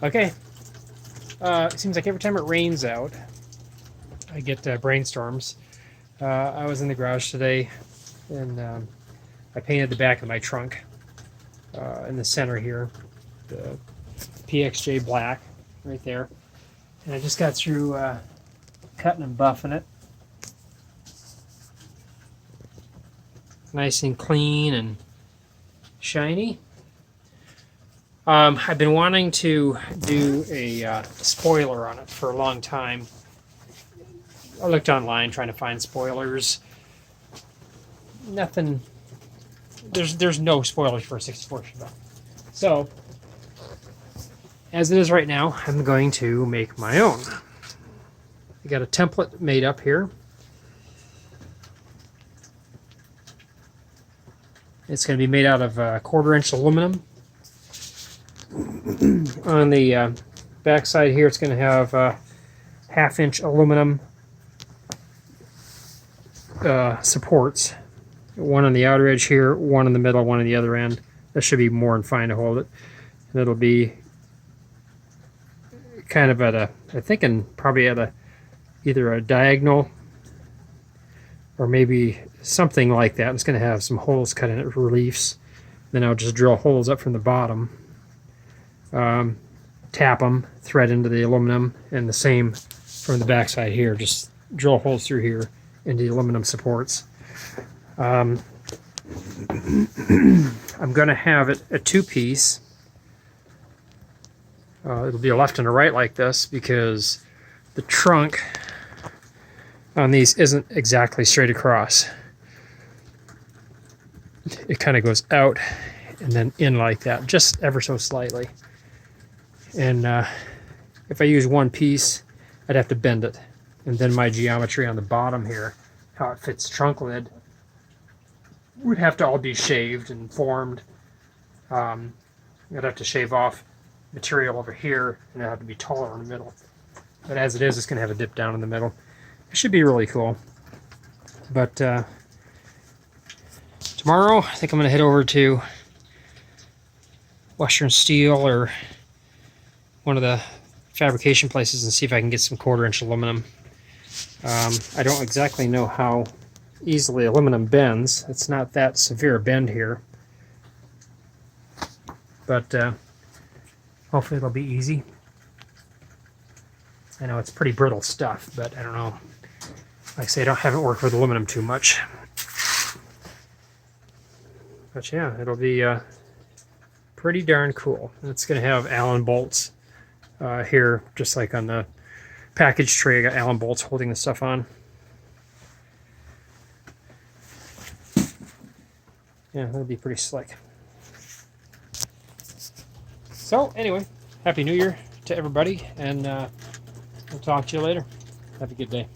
Okay. It seems like every time it rains out, I get brainstorms. I was in the garage today, and I painted the back of my trunk in the center here, the PXJ black right there. And I just got through cutting and buffing it. Nice and clean and shiny. I've been wanting to do a spoiler on it for a long time. I looked online trying to find spoilers. Nothing. There's no spoilers for a 64 Chevelle. So, as it is right now, I'm going to make my own. I got a template made up here. It's going to be made out of 1/4-inch aluminum. On the back side here, it's going to have 1/2-inch aluminum supports. One on the outer edge here, one in the middle, one on the other end. That should be more than fine to hold it. And it'll be kind of at a, I'm thinking probably at either a diagonal or maybe something like that. It's going to have some holes cut in it for reliefs. Then I'll just drill holes up from the bottom, tap them, thread into the aluminum, and the same from the back side here. Just drill holes through here into the aluminum supports. I'm going to have it a two-piece. It'll be a left and a right like this because the trunk on these isn't exactly straight across. It kind of goes out and then in like that, just ever so slightly. And if I use one piece, I'd have to bend it. And then my geometry on the bottom here, how it fits the trunk lid, would have to all be shaved and formed. I'd have to shave off material over here, and it'd have to be taller in the middle. But as it is, it's going to have a dip down in the middle. It should be really cool. But tomorrow, I think I'm going to head over to Western Steel or one of the fabrication places and see if I can get some 1/4-inch aluminum. I don't exactly know how easily aluminum bends. It's not that severe a bend here, but hopefully it'll be easy. I know it's pretty brittle stuff, but I don't know. Like I say, I haven't worked with aluminum too much. But yeah, it'll be pretty darn cool. It's going to have Allen bolts here, just like on the package tray. I got Allen bolts holding the stuff on. Yeah, that'll be pretty slick. So anyway, Happy New Year to everybody, and we'll talk to you later. Have a good day.